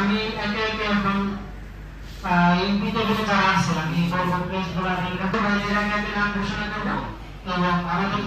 আমি একে একে এখন এমপিতে যারা আছে আমি বলবো প্রেসগুলো আমি এর আগে নাম ঘোষণা করবো এবং আমাদের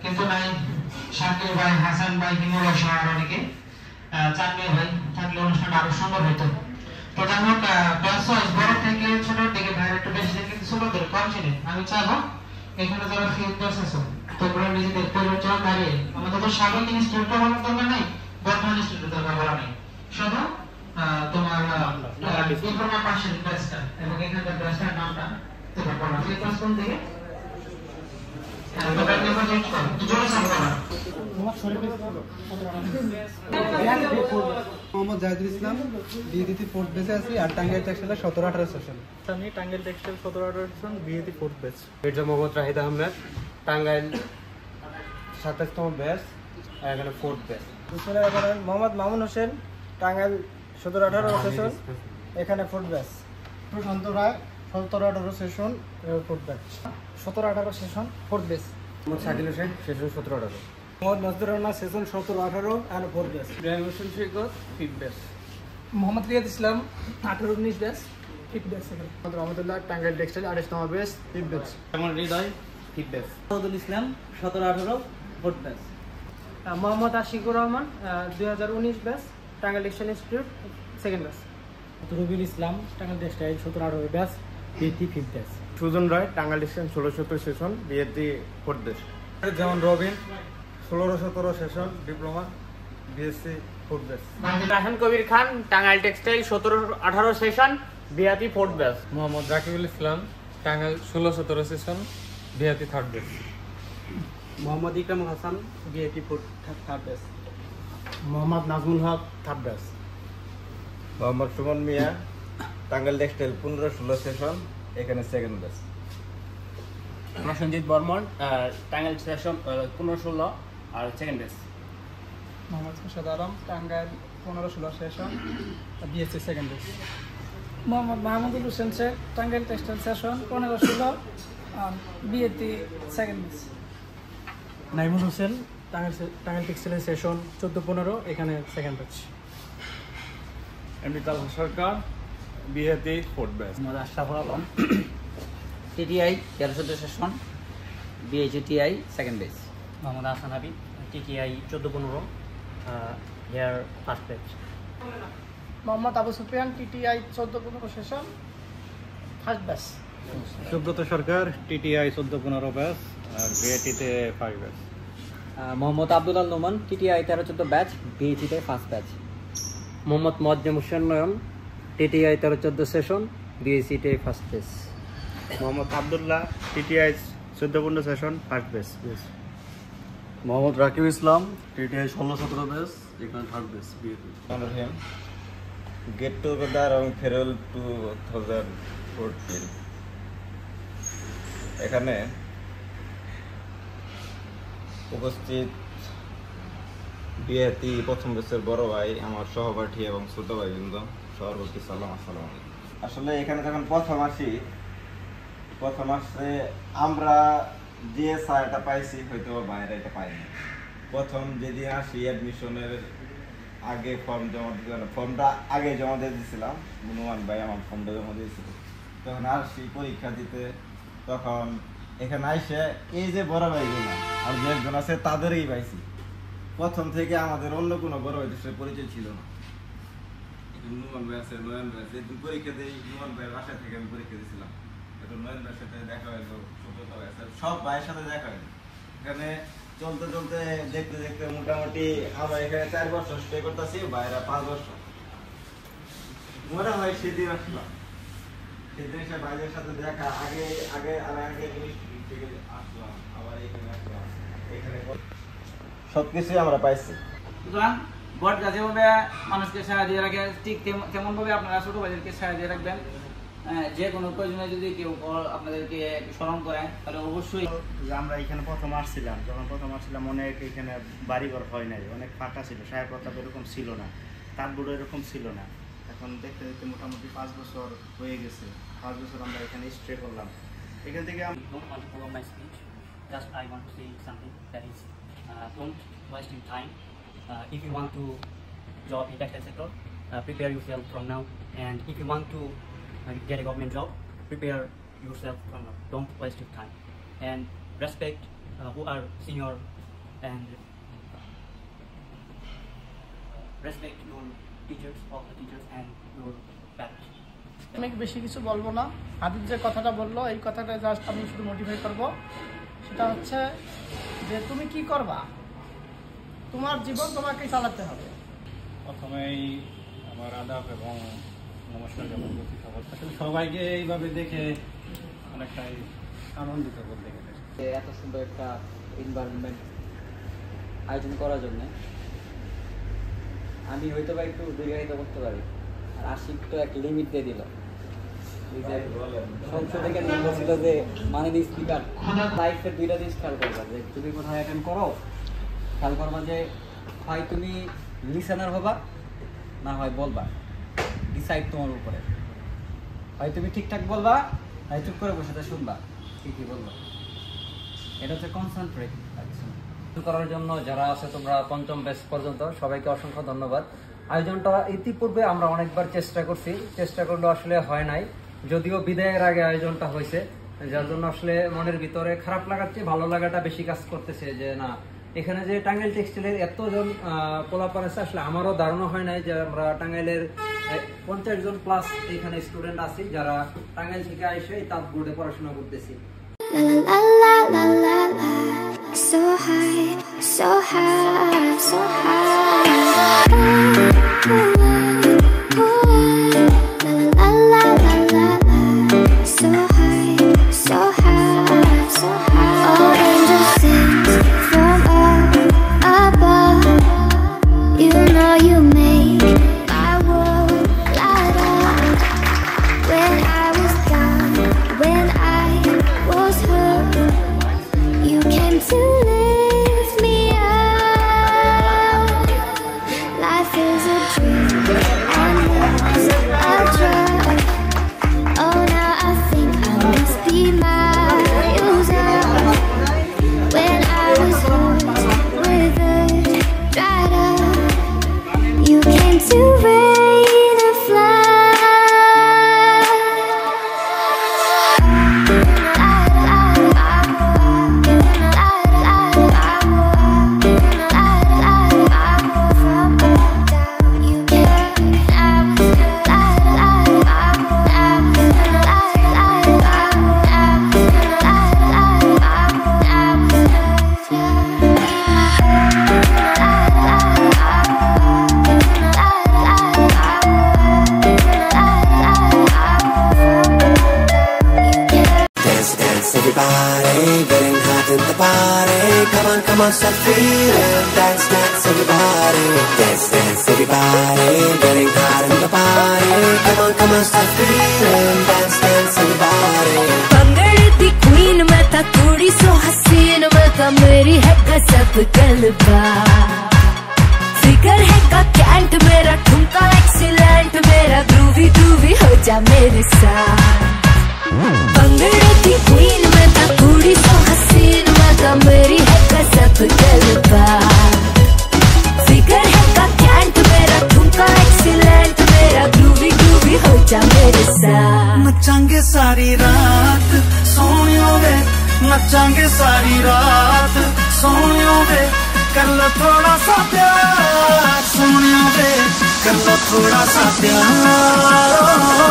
কিন্তু নাই শাকির ভাই, হাসান ভাই, হিমুর সহ অনেকে চাকরি ভাই থাকলে অনুষ্ঠানটা আরো সুন্দর হতো। তো যাই হোক বড় থেকে ছোট থেকে ভাইয়ের একটু বেশি দিন কিন্তু ছোটদের কম চিনে। আমি চাবো এখানে যারা ফিল্ড আছো তোমরা নিজেদের পরিচয় দাঁড়িয়ে আমাদের তো সাবেক ইনস্টিটিউটটা বলার দরকার নেই, বর্তমান ইনস্টিটিউট দরকার বলা নেই, শুধু তোমার ডিপ্লোমা পাশের ব্যাচটা এবং এখানকার ব্যাচটার নামটা তোমরা বলা। সেই ক্লাস কোন থেকে মোহাম্মদ জাহিদুল ইসলাম, বিএডিটি ফোর্থ বেসে আছি। আর টাঙ্গাইল টেক্সটাইল 17-18 সেশন। আমি Tangail textile 17-18 session, BAD fourth base. Mirza Mohammad Rahid Ahmed, Tangail 27তম ব্যাচ, এখানে fourth batch. Mohammad Mamun Hossain, Tangail 17-18 session, এখানে fourth batch. Prashanta Roy, 17-18 session, fourth batch. 17-18 session, fourth batch. Mohammad Shakil Hossain, session 17-18। Mohammad Nazrul Rahman, session 17-18 and fourth batch. Ibrahim Hossain Saikat, fifth batch. Mohammad Riyad Islam, 18-19 batch, fifth batch. Mohammad Rahmatullah, Tangail textile 28তম batch, fifth batch. আমার Hridoy, fifth batch. Nazrul Islam, 17-18 fourth batch. Mohammad Ashikur Rahman, 2019 batch, Tangail textile institute, second batch. Rabiul Islam, Tangail textile 17-18 batch, BAD fifth batch. Sujon Roy, Tangail textile 16-17 session, BAD fourth batch. যেমন Robin, 16-17 session, diploma, BSc fourth batch. Rahan Kabir Khan, Tangail textile 17-18 session, BAD fourth batch. Mohammad Rakibul Islam, Tangail 16-17 session, BEd third batch. Mohammad Ikramul Hasan, BEd third batch. Mohammad Nazmul Haque, third batch. Mohammad Sumon Mia, Tangail textile 15-16 session, এখানে second batch. Prosenjit Barman, Tangail session 15-16 আর second batch. Mohammad Murshid Alam, Tangail 15-16 session, BSc second batch. Mohammad Mahmudul Hossain Sheikh, Tangail textile session 15-16 আর BEd second batch. Naimul Hossain, Tangail textile session 14-15, এখানে second batch. MD তালহা Sarkar, B A D fourth batch. Mohammad Ashraful Alam, TTI 13-14 session, BHTI second batch. Mohammad Hasan Habib, TTI 14-15, হেয়ার first batch. Mohammad Abu Sufian, TTI 14-15 session, first batch. Subrata Sarkar, TTI 14-15 batch, আর বিএটিতে 5 batch. Mohammad Abdul Al Noman, TTI 13-14 batch, বিএইচিতে first batch. Mohammad Moazzem Hossain Nayan, TTI 13-14 session, বিএসসিতে first batch. Mohammad Abdullah, TTI 14-15 session, first batch. Mohammad Rakib Islam, TTI 16-17 batch, এখানে third batch. Get together এবং ফেরওয়েল 2014, এখানে উপস্থিত BAD প্রথম ব্যাচের বড় ভাই, আমার সহপাঠী এবং ছোট ভাই বৃন্দ, সর্বপ্রতি সালাম, আসসালামু আলাইকুম। আসলে এখানে যখন প্রথম আসি, প্রথম আসছে আমরা যে ছায়াটা পাইছি হয়তো বাইরে এটা পাইনি। প্রথম যেদিন আসি অ্যাডমিশনের আগে ফর্ম জমা দিতে, ফর্মটা আগে জমা দিয়ে দিয়েছিলাম, নুমান ভাই আমার ফর্মটা জমা দিয়েছিল। তখন আসি পরীক্ষা দিতে, তখন এখানে আইসে এই যে বড় ভাইগুলো আর যে একজন আছে তাদেরই পাইছি। প্রথম থেকে আমাদের অন্য কোনো বড় ভাইদের সাথে পরিচয় ছিল না। নুমান ভাই আছে, নয়ন ভাই আছে, পরীক্ষা দিয়ে নুমান ভাইয়ের বাসা থেকে আমি পরীক্ষা দিয়েছিলাম। এখন নয়ন ভাইয়ের সাথে দেখা হইলো, সব ভাইয়ের সাথে দেখা হইলো। এখানে চলতে চলতে দেখতে দেখতে মোটামুটি আমরা এখানে 4 বছর স্টে করতেছি, বাইরে 5 বছর। মনে হয় সেদিন আসলাম, সেদিন এসে ভাইদের সাথে দেখা, আগে থেকে আসলাম, আবার এখানে আসলাম, এখানে সবকিছুই আমরা পাইছি। সুতরাং বটগাছ যেভাবে মানুষকে সাহায্য দিয়ে রাখে, ঠিক তেমন ভাবে আপনারা ছোট ভাইদেরকে সাহায্য দিয়ে রাখবেন। যে কোনো প্রয়োজনে যদি কেউ আপনাদেরকে স্মরণ করেন তাহলে অবশ্যই। আমরা এখানে প্রথম আসছিলাম, যখন প্রথম আসছিলাম অনেক এখানে বাড়িঘর হয় নাই, অনেক ফাঁকা ছিল, সাহেব প্রতাপ এরকম ছিল না, তাঁতগুলো এরকম ছিল না। এখন দেখতে দেখতে মোটামুটি 5 বছর হয়ে গেছে। 5 বছর আমরা এখানে স্টে করলাম। এখান থেকে Just I want to say something, that is, don't waste your time. If you want to job in textile sector, prepare yourself from now. And if you want to get a government job, prepare yourself from now. Don't waste your time. And respect who are senior, and respect your teachers, all the teachers, and your parents. আমি বেশি কিছু বলবো না। হাবিব যে কথাটা বললো, এই কথাটা জাস্ট আমি শুধু মোটিভেট করবো। সেটা হচ্ছে যে তুমি কি করবা, তোমার জীবন তোমাকে চালাতে হবে। প্রথমেই আমার আদাব এবং নমস্কার জ্ঞাপন করছি আসলে সবাইকে এইভাবে দেখে অনেকটাই আনন্দিত বলতে গেলে। এত সুন্দর একটা এনভায়রনমেন্ট আয়োজন করার জন্য আমি হয়তো বা একটু দীর্ঘায়িত করতে পারি, আর আশিক তো এক লিমিট দিয়ে দিল। সংসদ থেকে বলছিল যে মাননীয় স্পিকার লাইফের 2টা জিনিস খেয়াল করবা, যে তুমি কোথায় অ্যাটেন্ড করো, খেয়াল করবা যে হয় তুমি লিসেনার হবা, না হয় বলবা। ডিসাইড তোমার উপরে, হয় তুমি ঠিকঠাক বলবা, হয় চুপ করে বসে শুনবা কি বলবা। এটা হচ্ছে কনসেন্ট্রেট করার জন্য যারা আছে তোমরা 5ম ব্যাচ পর্যন্ত সবাইকে অসংখ্য ধন্যবাদ। আয়োজনটা ইতিপূর্বে আমরা অনেকবার চেষ্টা করছি, চেষ্টা করলেও আসলে হয় নাই। যদিও বিদায়ের আগে আয়োজনটা হয়েছে, যার জন্য আসলে মনের ভিতরে খারাপ লাগার চেয়ে ভালো লাগাটা বেশি কাজ করতেছে। যে না, এখানে যে টাঙ্গাইল টেক্সটাইলের এতজন পোলাপান আছে, আসলে আমারও ধারণা হয় নাই যে আমরা টাঙ্গাইলের 50 জন প্লাস এখানে স্টুডেন্ট আছি যারা টাঙ্গাইল থেকে এসে এই তাঁত বোর্ডে পড়াশোনা করতেছি। So high, so high, so high. La la la la la. So high, so high, so high. All angels sing from above. You know you make my world light up. When I was down, when I was hurt, you came to lift me up. Life is a dream and it's a drug. Oh, now I think I must be miles out. When I was hurt, withered, dried up, you came to rain and flood. Everybody getting hot in the party. Come on, start feeling. Dance, dance, everybody. Dance, dance, everybody getting hot in the party. Come on, start feeling. Dance, dance, everybody. Bangade di queen मैं था थोड़ी सो हसीन मैं था मेरी है गजब गलबा फिगर है का कैंट मेरा ठुमका एक्सीलेंट मेरा ग्रूवी ग्रूवी हो जा मेरे साथ भंगड़े की क्वीन मैं था कुड़ी सो हसीन मैं था मेरी है कसब गलबा फिगर है का कैंट मेरा ठुमका एक्सीलेंट मेरा ग्रूवी ग्रूवी हो जा मेरे साथ नचांगे सारी रात सोनियो वे नचांगे सारी रात सोनियो वे कर लो थोड़ा सा प्यार सोनियो वे कर लो थोड़ा सा प्यार